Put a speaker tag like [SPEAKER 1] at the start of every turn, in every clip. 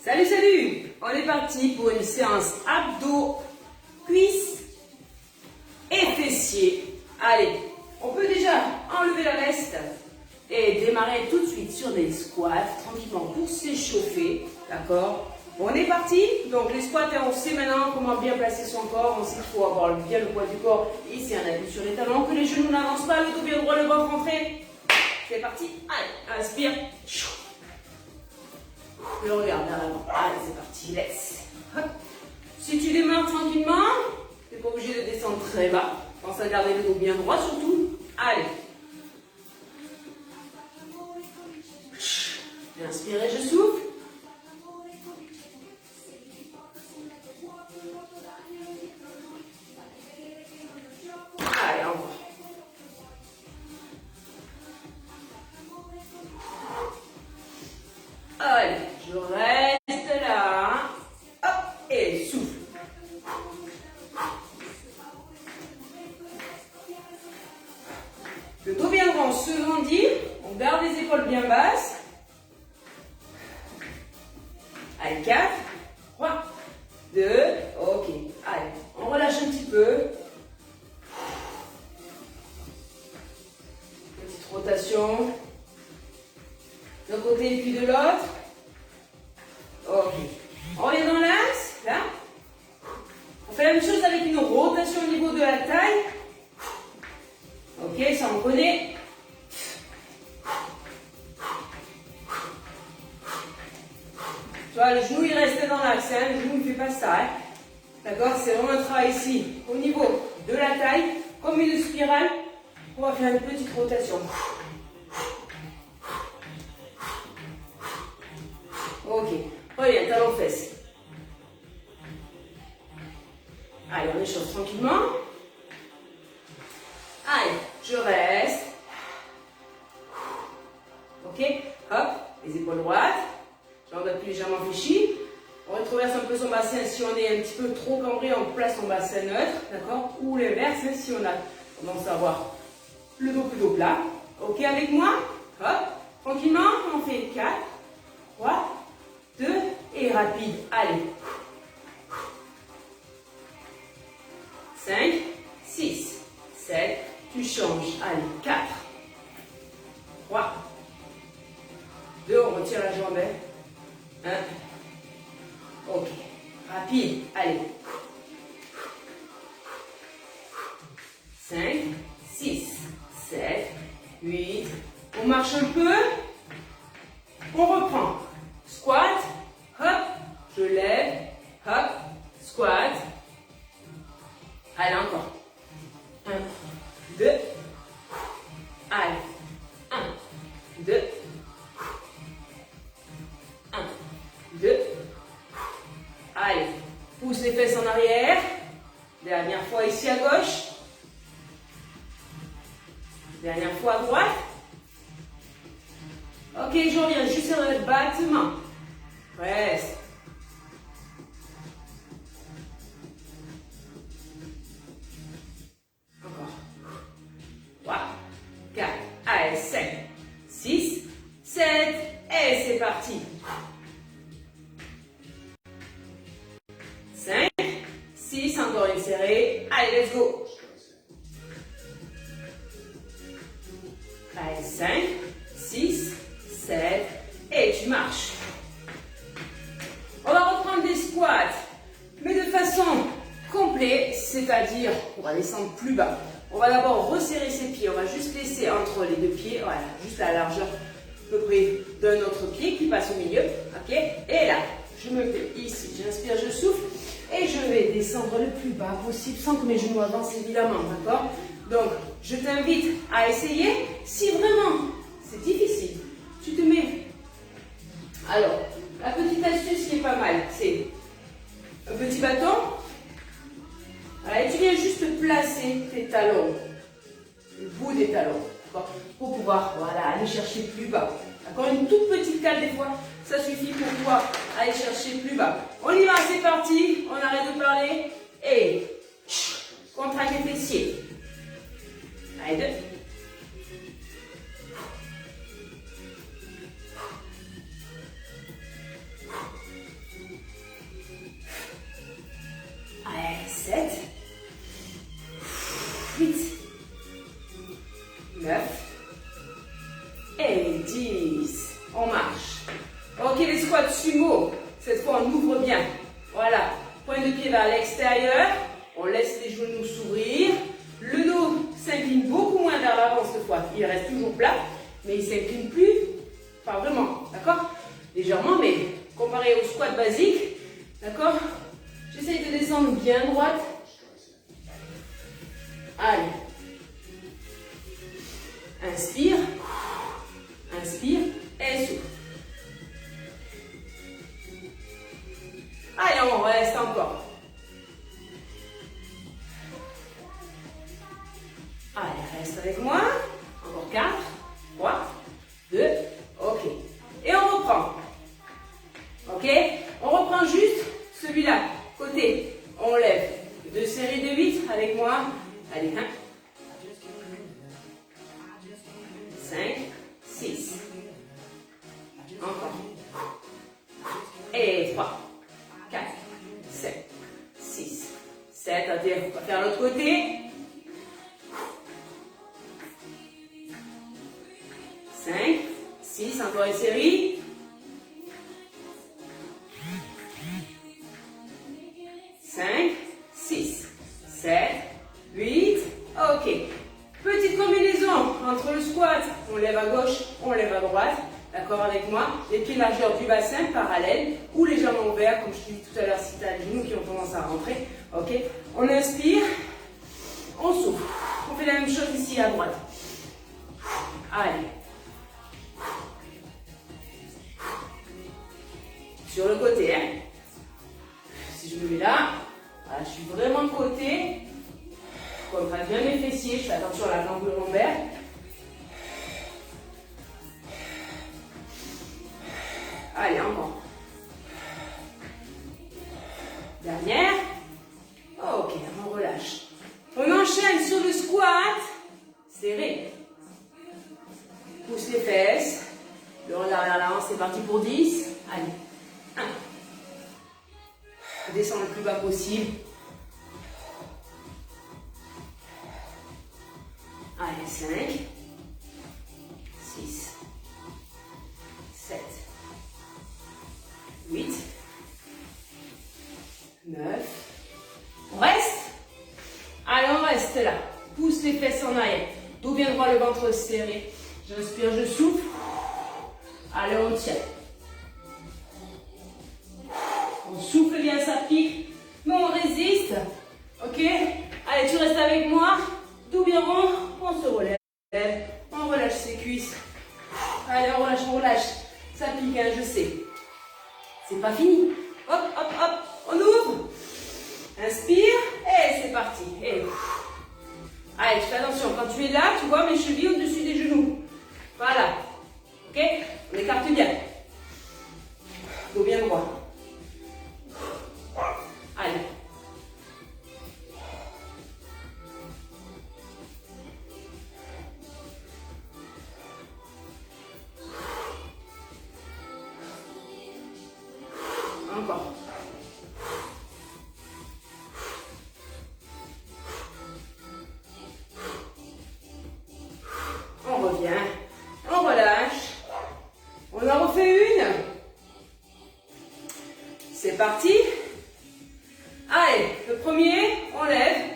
[SPEAKER 1] Salut, salut! On est parti pour une séance abdos, cuisses et fessiers. Allez, on peut déjà enlever la veste et démarrer tout de suite sur des squats, tranquillement pour s'échauffer, d'accord? On est parti, donc les squats, on sait maintenant comment bien placer son corps, on sait qu'il faut avoir bien le poids du corps, ici on appuie sur les talons, que les genoux n'avancent pas, le dos bien droit, le ventre rentré. C'est parti, allez, inspire. Le regard vers l'avant. Allez, c'est parti, laisse. Hop. Si tu démarres tranquillement, tu n'es pas obligé de descendre très bas. Pense à garder le dos bien droit surtout. Allez. Inspirez, je souffle. Allez, encore. Allez, je reste là. Hop, et souffle. Le dos bien droit, on se grandit. On garde les épaules bien basses. Allez, 4, 3, 2, ok. Allez, on relâche un petit peu. Petite rotation. D'un côté puis de l'autre. Ok. On revient dans l'axe, là. On fait la même chose avec une rotation au niveau de la taille. Ok, ça on connaît. Tu vois, le genou il reste dans l'axe, hein. Le genou ne fait pas ça. Hein. D'accord? C'est vraiment un travail ici, au niveau de la taille, comme une spirale. On va faire une petite rotation. Ok, reviens, talon fesses. Allez, on échauffe tranquillement. Allez, je reste. Ok, hop, les épaules droites. Jambes d'appui légèrement fléchies. On retraverse un peu son bassin. Si on est un petit peu trop cambré, on place son bassin neutre. D'accord? Ou l'inverse, si on a tendance à avoir le dos plutôt plat. Ok, avec moi? Hop, tranquillement, on fait 4, 3, 2 et rapide. Allez. 5, 6, 7, tu changes. Allez, 4, 3, 2, on retire la jambe. 1, ok. Rapide. Allez. 5, 6, 7, 8. On marche un peu. On reprend. Squat, hop, je lève, hop, squat. Allez, encore. 1, 2. Allez. 1, 2. 1, 2. Allez. Pousse les fesses en arrière. Dernière fois ici à gauche. Dernière fois à droite. Ok, je reviens juste sur le battement. Reste. Encore. 3, 4, allez, 5, 6, 7, et c'est parti. 5, 6, encore une serrée. Allez, let's go. Allez, 5, 6, 7, et tu marches. On va reprendre des squats, mais de façon complète, c'est-à-dire, on va descendre plus bas. On va d'abord resserrer ses pieds, on va juste laisser entre les deux pieds, voilà, juste la largeur à peu près d'un autre pied qui passe au milieu, ok? Et là, je me fais ici, j'inspire, je souffle, et je vais descendre le plus bas possible, sans que mes genoux avancent évidemment, d'accord? Donc, je t'invite à essayer, si vraiment c'est difficile, tu te mets. Alors, la petite astuce qui est pas mal, c'est un petit bâton. Voilà, et tu viens juste placer tes talons, le bout des talons, pour pouvoir voilà, aller chercher plus bas. D'accord? Une toute petite cale des fois, ça suffit pour pouvoir aller chercher plus bas. On y va, c'est parti, on arrête de parler et contracte les fessiers. Allez, 2. squat sumo. Cette fois, on ouvre bien. Voilà. Pointe de pied vers l'extérieur. On laisse les genoux s'ouvrir. Le dos s'incline beaucoup moins vers l'avant cette fois. Il reste toujours plat, mais il ne s'incline plus. Pas vraiment. D'accord? Légèrement, mais comparé au squat basique. D'accord? J'essaye de descendre bien droite. Allez. Inspire. Inspire. Et souffle. Allez, on reste encore. Allez, reste avec moi. Encore 4, 3, 2, ok. Et on reprend. Ok? On reprend juste celui-là. Côté, on lève 2 séries de 8 avec moi. Allez, 1, 5, 6. Encore. Et 3, 4, 7, 6, 7. Attendez, on va faire l'autre côté. 5, 6, encore une série. 5, 6, 7, 8. Ok. Petite combinaison entre le squat, on lève à gauche, on lève à droite. D'accord avec moi? Les pieds largeur du bassin, parallèles, ou les jambes ouvertes, comme je t'ai dit tout à l'heure, si tu as les genoux qui ont tendance à rentrer. Ok. On inspire, on souffle. On fait la même chose ici à droite. Allez. Sur le côté, hein. Si je me mets là, voilà, je suis vraiment de côté. Je contracte bien mes fessiers, je fais attention à la jambe lombaire. Allez, encore. Dernière. Ok, on relâche. On enchaîne sur le squat. Serré. Pousse les fesses. Le derrière la hanche, c'est parti pour 10. Allez. 1. Descends le plus bas possible. Allez, 5, 6, 7, 8, 9. On reste? Allez, on reste là. Pousse les fesses en arrière. Dos bien droit, le ventre serré. J'inspire, je souffle. Allez, on tient. On souffle bien, ça pique. Mais on résiste. Ok? Allez, tu restes avec moi. Tout bien rond. On se relève. On relâche ses cuisses. Allez, on relâche, on relâche. Ça pique, hein, je sais. C'est pas fini. Hop, hop, hop. On ouvre. Inspire. Et c'est parti. Et... Allez, tu fais attention. Quand tu es là, tu vois mes chevilles au-dessus des genoux. Voilà. Ok? On écarte bien. Dos bien droit. Allez. Encore. On revient. On relâche. On en refait une. C'est parti. Allez, le premier, on lève.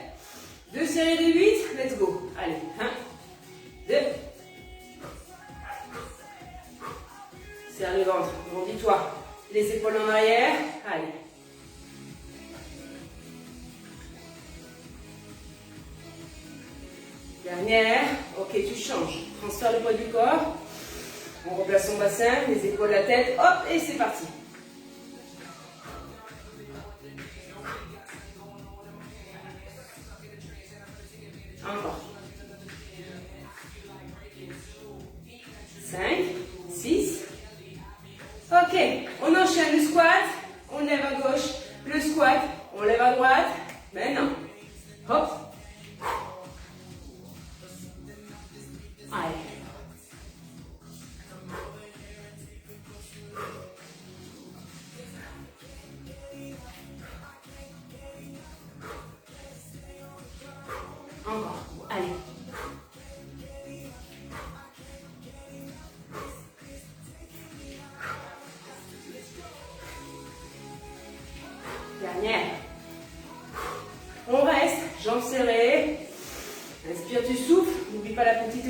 [SPEAKER 1] 2 séries de 8, let's go. Allez, 1, 2. Serre le ventre, grandis-toi. Les épaules en arrière. Allez. Dernière. Ok, tu changes. Transfère le poids du corps. On replace son bassin, les épaules, la tête. Hop, et c'est parti. Encore. 5, 6. Ok, on enchaîne le squat. On lève à gauche. Le squat, on lève à droite. Maintenant. Hop. Allez. Encore. Allez.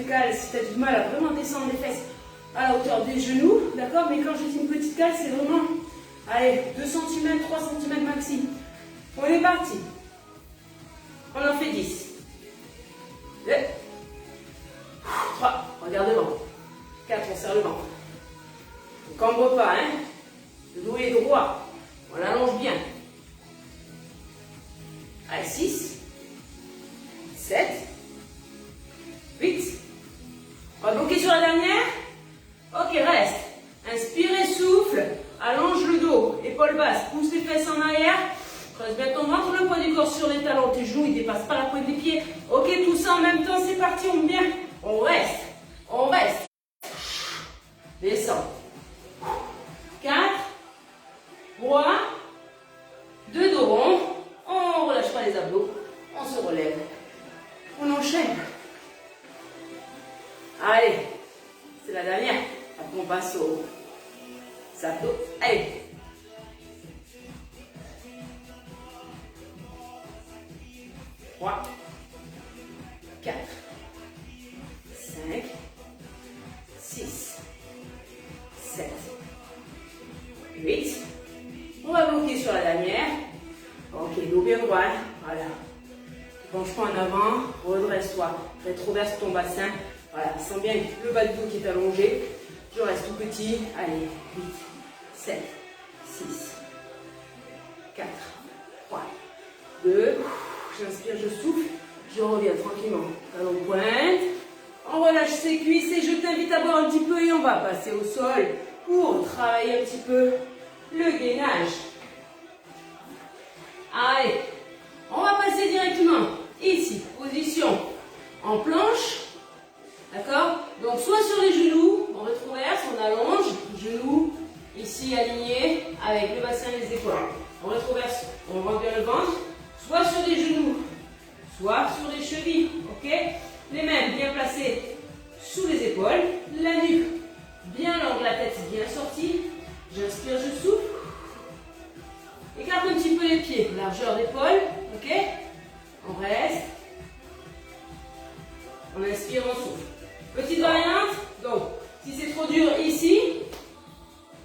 [SPEAKER 1] cale, si tu as du mal à vraiment descendre les fesses à la hauteur des genoux, d'accord? Mais quand je dis une petite cale, c'est vraiment, allez, 2 cm, 3 cm maxi. On est parti. On en fait 10. 2, 3, regarde devant. 4, on serre le ventre. On ne cambre pas, hein? Le dos est droit. On l'allonge bien. Allez, 6, 7, 8. On va bloquer sur la dernière. Ok, reste. Inspirez, souffle. Allonge le dos. Épaule basse. Pousse les fesses en arrière. Creuse bien ton ventre. Le poids du corps sur les talons. Tes genoux, ils ne dépassent pas la pointe des pieds. Ok, tout ça en même temps. C'est parti. On vient. On reste. On reste. Descends. 4, 3, 2 dos rond. On ne relâche pas les abdos. On se relève. On enchaîne. Allez. C'est la dernière. Après, on passe aux abdos. Allez. 3, 4, 5, 6, 7, 8. On va bloquer sur la dernière. Ok, dos bien droit. Voilà. Penche-toi en avant. Redresse-toi. Rétroverse ton bassin. Voilà. Sens bien le bas du dos qui est allongé. Je reste tout petit. Allez. 8, 7, 6, 4, 3, 2. J'inspire, je souffle. Je reviens tranquillement. Talon pointe. On relâche ses cuisses et je t'invite à boire un petit peu et on va passer au sol pour travailler un petit peu le gainage. Allez, on va passer directement ici, position en planche. D'accord? Donc soit sur les genoux, on rétroverse, on allonge, genoux ici alignés avec le bassin et les épaules. On rétroverse, on rentre bien le ventre, soit sur les genoux, soit sur les chevilles. Ok? Les mains bien placées sous les épaules, la nuque bien longue, la tête bien sortie. J'inspire, je souffle. Écarte un petit peu les pieds, largeur d'épaule. Ok? On reste. On inspire, on souffle. Petite variante. Donc, si c'est trop dur ici,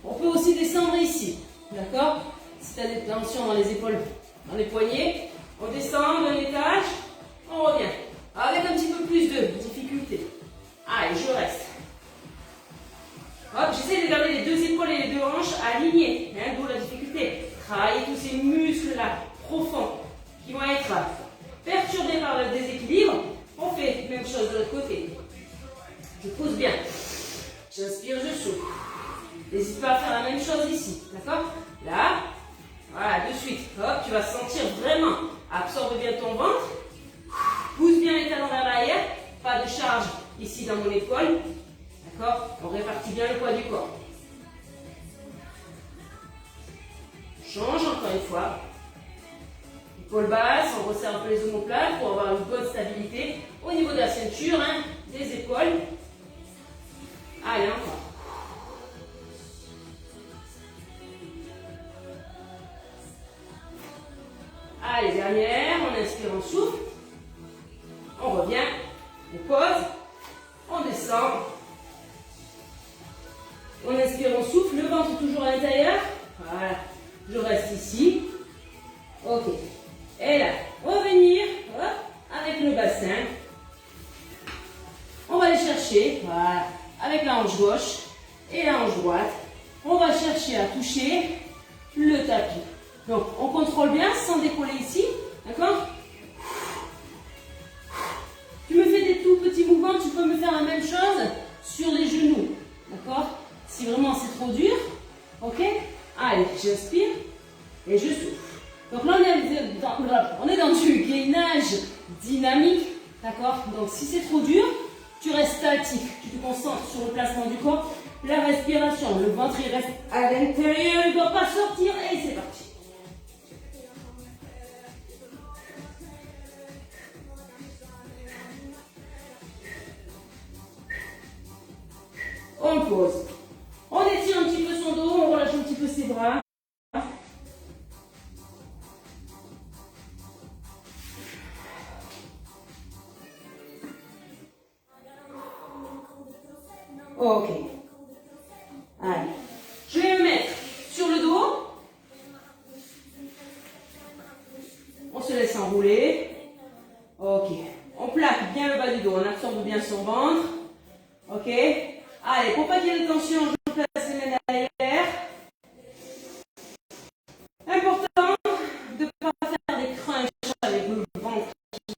[SPEAKER 1] on peut aussi descendre ici. D'accord? Si tu as des tensions dans les épaules, dans les poignets, on descend d'un étage, on revient. Avec un petit peu plus de difficulté. Allez, je reste. Hop, j'essaie de garder les deux épaules et les deux hanches alignées. Hein, d'où la difficulté. Travailler tous ces muscles-là, profonds, qui vont être perturbés par le déséquilibre. On fait la même chose de l'autre côté. Je pousse bien. J'inspire, je souffle. N'hésite pas à faire la même chose ici. D'accord? Là. Voilà, de suite. Hop, tu vas sentir vraiment. Absorbe bien ton ventre. Pousse bien les talons vers l'arrière. Pas de charge ici dans mon épaule. D'accord? On répartit bien le poids du corps. Change encore une fois. Épaule basse, on resserre un peu les omoplates pour avoir une bonne stabilité au niveau de la ceinture, hein, des épaules. Allez, encore. Allez, dernière, on inspire, on souffle. On revient, on pose, on descend. On inspire, on souffle, le ventre toujours à l'intérieur. Voilà, je reste ici. Ok. Et là, revenir hop, avec le bassin. On va aller chercher, voilà, avec la hanche gauche et la hanche droite. On va chercher à toucher le tapis. Donc, on contrôle bien sans décoller ici. D'accord? Tu me fais des tout petits mouvements, tu peux me faire la même chose sur les genoux. D'accord? Si vraiment c'est trop dur. Ok? Allez, j'inspire et je souffle. Donc là, on est dans du gainage dynamique. D'accord? Donc, si c'est trop dur, tu restes statique. Tu te concentres sur le placement du corps, la respiration. Le ventre, il reste à l'intérieur, il ne doit pas sortir. Et c'est parti. On pose. On étire un petit peu son dos, on relâche un petit peu ses bras. Ok. Allez. Je vais me mettre sur le dos. On se laisse enrouler. Ok. On plaque bien le bas du dos. On absorbe bien son ventre. Ok. Allez, pour pas qu'il y ait de tension, je place les mains derrière. Important de ne pas faire des crunchs avec le ventre qui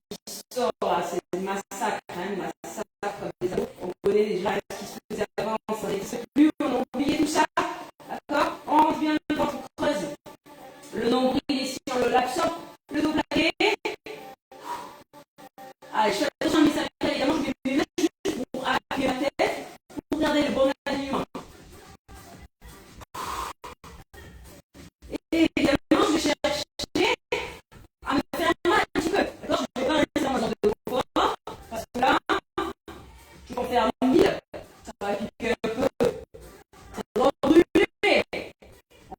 [SPEAKER 1] sort. C'est un massacre, hein, massacre comme des ados. On connaît déjà ce qui se faisait avant, ça n'existe plus, on a oublié tout ça. D'accord? On rentre bien le ventre, on creuse. Le nombril ici, on le l'absorbe. Le dos plaqué. Allez, je fais attention à mes cervicales, évidemment, je vais me mettre juste pour appuyer ma tête, pour garder le bon alignement. Et évidemment, je vais chercher à me faire mal un petit peu. D'accord? Je ne vais pas rester dans ma zone de confort, parce que là, je vais en faire 1000. Ça va piquer un peu. Ça va brûler.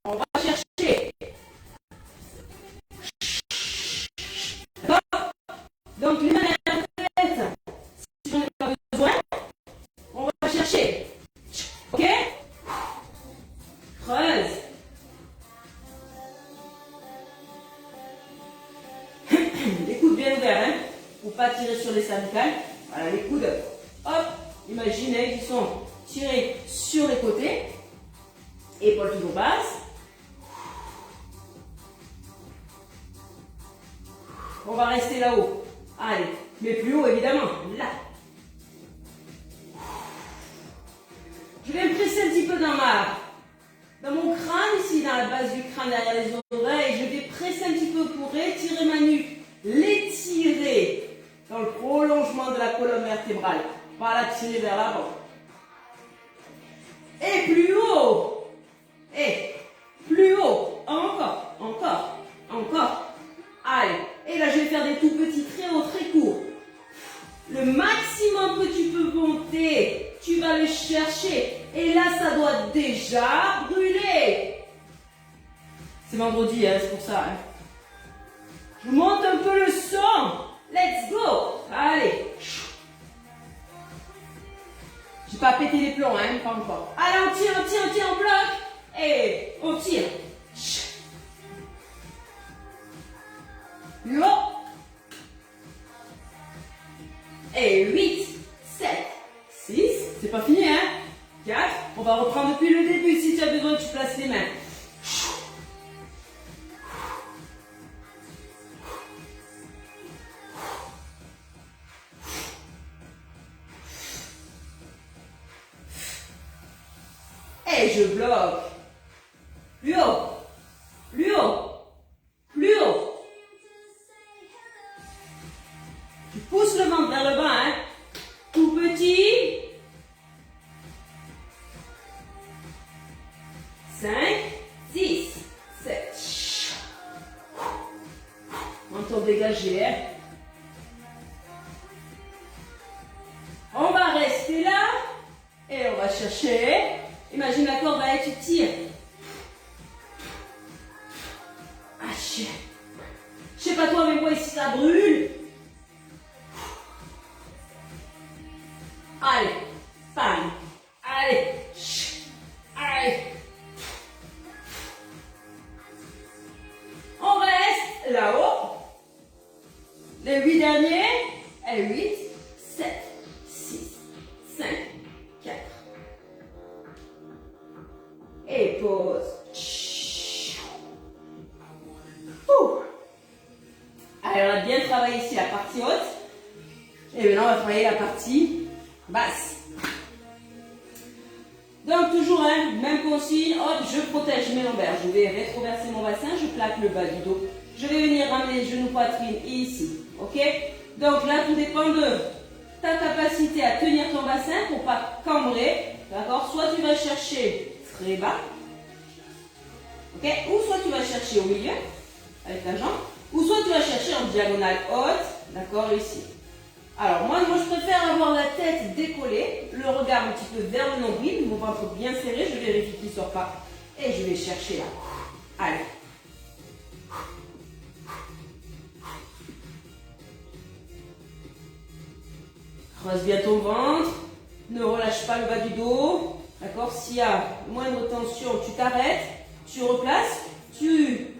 [SPEAKER 1] On va chercher. D'accord? Donc, les mains derrière la tête. Si j'en ai pas besoin, on va chercher. Ok? Creuse. Les coudes bien ouverts, hein? Pour pas tirer sur les cervicales. Voilà, les coudes. Hop, imaginez qu'ils sont tirés sur les côtés. Épaules toujours basses. On va rester là-haut. Allez, mais plus haut évidemment. Là. Je vais me presser un petit peu dans mon crâne, ici, dans la base du crâne, derrière les oreilles. Je vais presser un petit peu pour étirer ma nuque. L'étirer dans le prolongement de la colonne vertébrale. Pas la tirer vers l'avant. Et plus haut. Et plus haut. Encore, encore, encore. Allez. Et là, je vais faire des tout petits très hauts, très courts. Le maximum que tu peux monter, tu vas le chercher. Et là, ça doit déjà brûler. C'est vendredi, hein, c'est pour ça. Hein. Je monte un peu le son. Let's go. Allez. J'ai pas pété les plombs, hein, pas encore. Allez, on tire, on bloque. Et on tire. Plus haut. Et 8, 7, 6, c'est pas fini, hein? 4, on va reprendre depuis le début. Si tu as besoin, tu places les mains. Et je bloque. Plus haut, plus haut, plus haut. Tu pousses le ventre vers le bas, hein? Tout petit. 5, 6, 7. Menton dégagé, hein? On va rester là. Et on va chercher. Imagine la corde là et tu tires. Ah, je sais pas toi, mais moi ici ça brûle. Allez, bam. Allez, allez. On reste là-haut. Les 8 derniers. Et 8, 7, 6, 5, 4. Et pause. Allez, on a bien travaillé ici la partie haute. Et maintenant, on va travailler la partie basse. Donc, toujours, hein, même consigne. Hop, je protège mes lombaires. Je vais rétroverser mon bassin. Je plaque le bas du dos. Je vais venir ramener les genoux poitrine ici. Ok? Donc, là, tout dépend de ta capacité à tenir ton bassin pour ne pas cambrer. D'accord? Soit tu vas chercher très bas. Ok? Ou soit tu vas chercher au milieu avec ta jambe. Ou soit tu vas chercher en diagonale haute. D'accord? Ici. Alors, moi, je préfère avoir la tête décollée, le regard un petit peu vers le nombril, mon ventre bien serré, je vérifie qu'il ne sort pas. Et je vais chercher là. Allez. Creuse bien ton ventre. Ne relâche pas le bas du dos. D'accord? S'il y a moindre tension, tu t'arrêtes, tu replaces, tu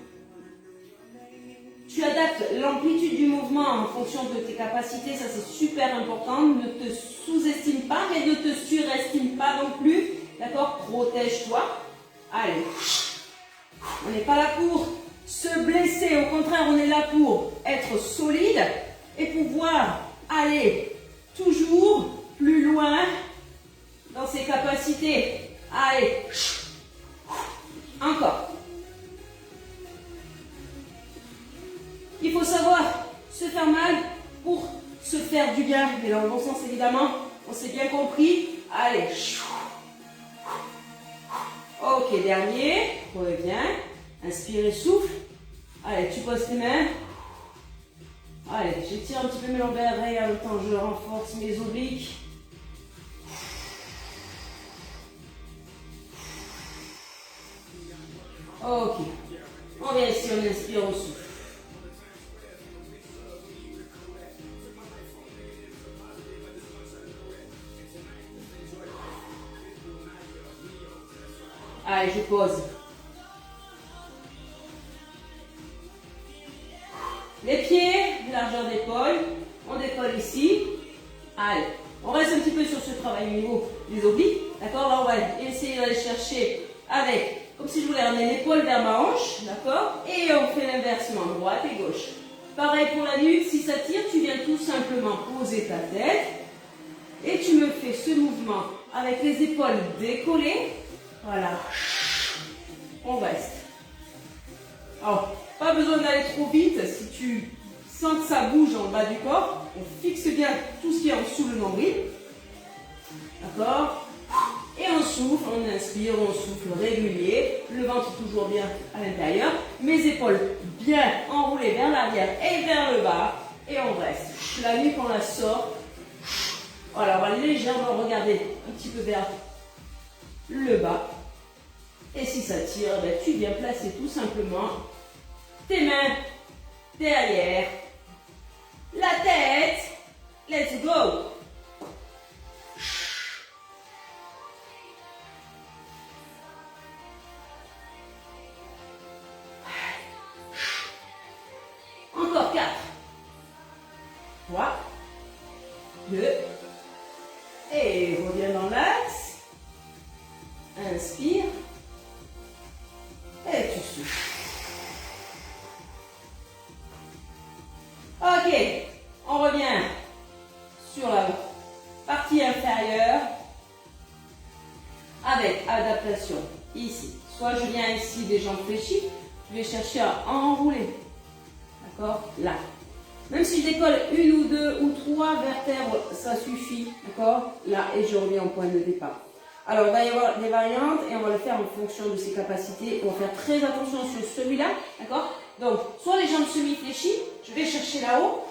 [SPEAKER 1] adaptes l'amplitude du mouvement en fonction de tes capacités. Ça, c'est super important. Ne te sous-estime pas, mais ne te surestime pas non plus. D'accord? Protège-toi. Allez. On n'est pas là pour se blesser. Au contraire, on est là pour être solide et pouvoir aller toujours plus loin dans ses capacités. Allez. Encore. Il faut savoir se faire mal pour se faire du bien. Mais dans le bon sens, évidemment, on s'est bien compris. Allez. Ok, dernier. Reviens. Inspire et souffle. Allez, tu poses tes mains. Allez, j'étire un petit peu mes lombaires et en même temps, je renforce mes obliques. Ok. On vient ici, on inspire, on souffle. Allez, je pose. Les pieds, largeur d'épaule. On décolle ici. Allez, on reste un petit peu sur ce travail au niveau des obliques. D'accord? Là, on va essayer d'aller chercher avec, comme si je voulais ramener l'épaule vers ma hanche. D'accord? Et on fait l'inversement, droite et gauche. Pareil pour la nuque, si ça tire, tu viens tout simplement poser ta tête. Et tu me fais ce mouvement avec les épaules décollées. Voilà. On reste. Alors, pas besoin d'aller trop vite. Si tu sens que ça bouge en bas du corps, on fixe bien tout ce qui est en dessous le nombril. D'accord? Et on souffle, on inspire, on souffle régulier. Le ventre toujours bien à l'intérieur. Mes épaules bien enroulées vers l'arrière et vers le bas. Et on reste. La nuque, on la sort. Voilà, on va légèrement regarder un petit peu vers le bas. Et si ça tire, ben, tu viens placer tout simplement tes mains derrière la tête. Let's go. Encore 4. 3. 2. Et reviens dans l'axe. Inspire. Et tu souffles. Ok, on revient sur la partie inférieure avec adaptation ici. Soit je viens ici des jambes fléchies, je vais chercher à enrouler. D'accord? Là. Même si je décolle une ou deux ou trois vertèbres, ça suffit. D'accord? Là, et je reviens au point de départ. Alors, il va y avoir des variantes et on va le faire en fonction de ses capacités. On va faire très attention sur celui-là. D'accord? Donc, soit les jambes semi-fléchies, je vais chercher là-haut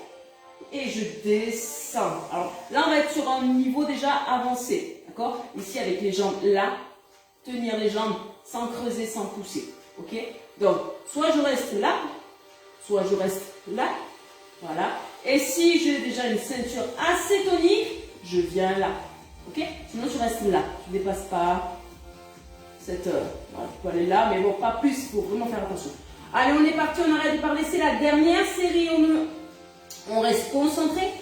[SPEAKER 1] et je descends. Alors, là, on va être sur un niveau déjà avancé. D'accord? Ici, avec les jambes là, tenir les jambes sans creuser, sans pousser. Ok? Donc, soit je reste là, soit je reste là. Voilà. Et si j'ai déjà une ceinture assez tonique, je viens là. Ok? Sinon, tu restes là. Tu ne dépasses pas cette... voilà, tu peux aller là, mais bon, pas plus. Il faut vraiment faire attention. Allez, on est parti. On arrête de parler. C'est la dernière série. On reste concentré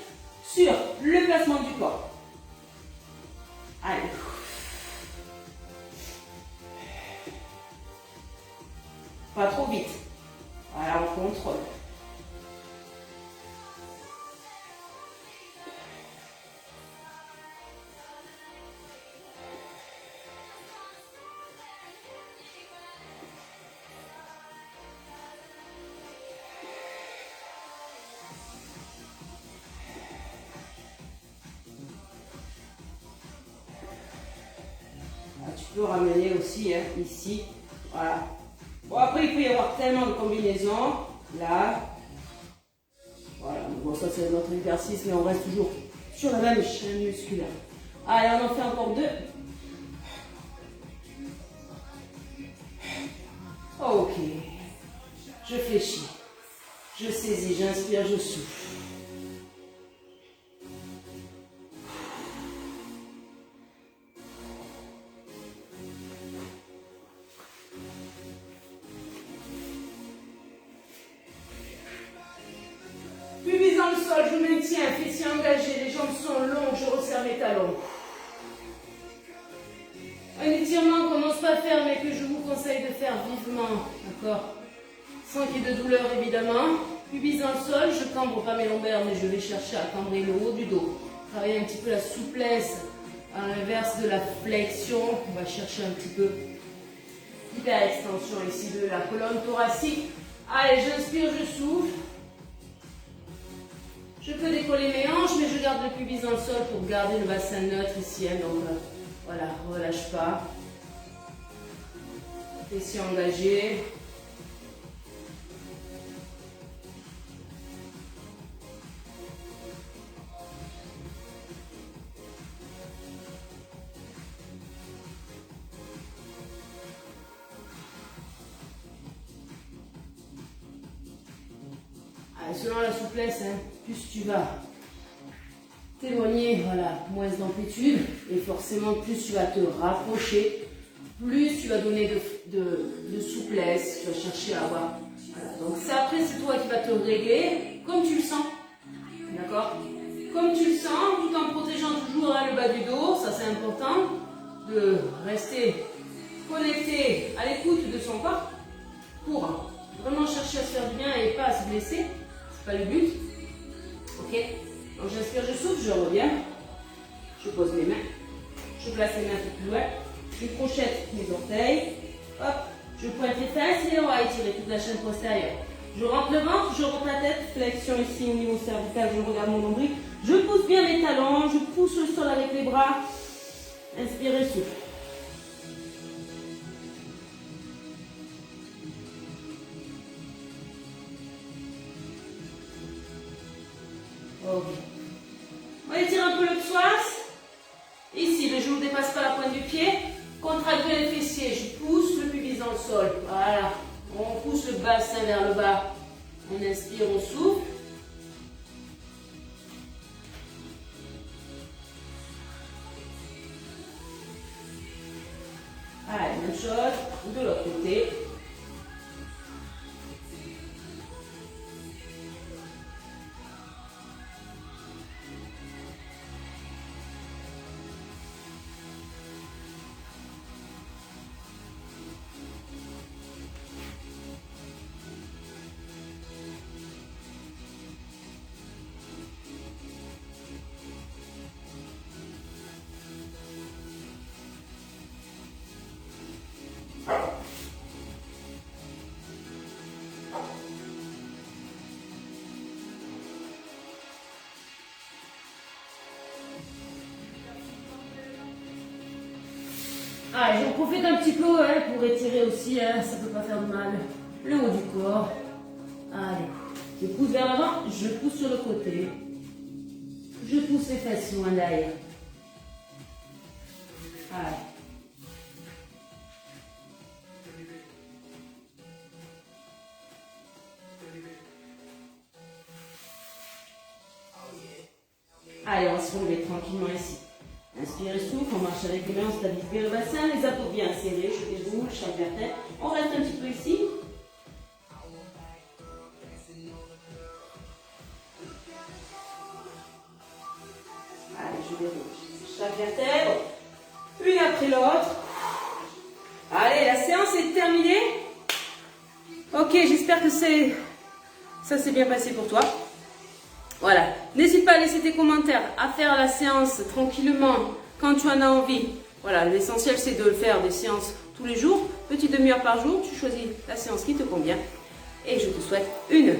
[SPEAKER 1] sur le placement du corps. Allez. Pas trop vite. Voilà, on contrôle. Tu peux ramener aussi, hein, ici. Voilà. Bon, après, il peut y avoir tellement de combinaisons. Là. Voilà. Bon, ça, c'est notre exercice, mais on reste toujours sur la même chaîne musculaire. Allez, on en fait encore 2. Ok. Je fléchis. Je saisis, j'inspire, je souffle. Fessiers engagés, les jambes sont longues, je resserre mes talons. Un étirement qu'on n'ose pas faire, mais que je vous conseille de faire vivement, d'accord? Sans qu'il y ait de douleur, évidemment. Pubis dans le sol, je ne cambre pas mes lombaires, mais je vais chercher à cambrer le haut du dos. Travailler un petit peu la souplesse, à l'inverse de la flexion. On va chercher un petit peu l'hyper-extension ici de la colonne thoracique. Allez, j'inspire, je souffle. Je peux décoller mes hanches, mais je garde le pubis dans le sol pour garder le bassin neutre ici. Hein, donc voilà, relâche pas. Fessiers engagés. Selon la souplesse, hein, plus tu vas t'éloigner, voilà, moins d'amplitude, et forcément plus tu vas te rapprocher, plus tu vas donner de souplesse, tu vas chercher à avoir. Voilà. Donc ça, après, c'est toi qui vas te régler comme tu le sens, d'accord? Comme tu le sens, tout en protégeant toujours hein, le bas du dos, ça c'est important, de rester connecté à l'écoute de son corps pour vraiment chercher à se faire du bien et pas à se blesser. Pas le but. Ok. Donc j'inspire, je souffle, je reviens. Je pose mes mains. Je place les mains un peu plus loin. Je crochette mes orteils. Hop. Je pointe les fesses et on va étirer toute la chaîne postérieure. Je rentre le ventre, je rentre la tête. Flexion ici au niveau cervical. Je regarde mon nombril. Je pousse bien mes talons. Je pousse le sol avec les bras. Inspirez, souffle. Ok. On étire un peu le psoas. Ici, le genou ne dépasse pas la pointe du pied. Contracte les fessiers. Je pousse le pubis dans le sol. Voilà. On pousse le bassin vers le bas. On inspire, on souffle. Allez, même chose. De l'autre côté. Allez, j'en profite un petit peu hein, pour étirer aussi, hein, ça ne peut pas faire de mal. Le haut du corps. Allez, je pousse vers l'avant, je pousse sur le côté. Je pousse les fesses loin derrière. Allez. Allez, on va se relever tranquillement ici. Inspirez, souffle, on marche avec les mains, on stabilise bien le bassin, les abdos bien serrés, je déroule, chaque vertèbre. On reste un petit peu ici. Allez, je déroule chaque vertèbre, une après l'autre. Allez, la séance est terminée. Ok, j'espère que ça s'est bien passé pour toi. Voilà, n'hésite pas à laisser tes commentaires, à faire la séance tranquillement quand tu en as envie. Voilà, l'essentiel c'est de faire des séances tous les jours, petite demi-heure par jour, tu choisis la séance qui te convient. Et je te souhaite une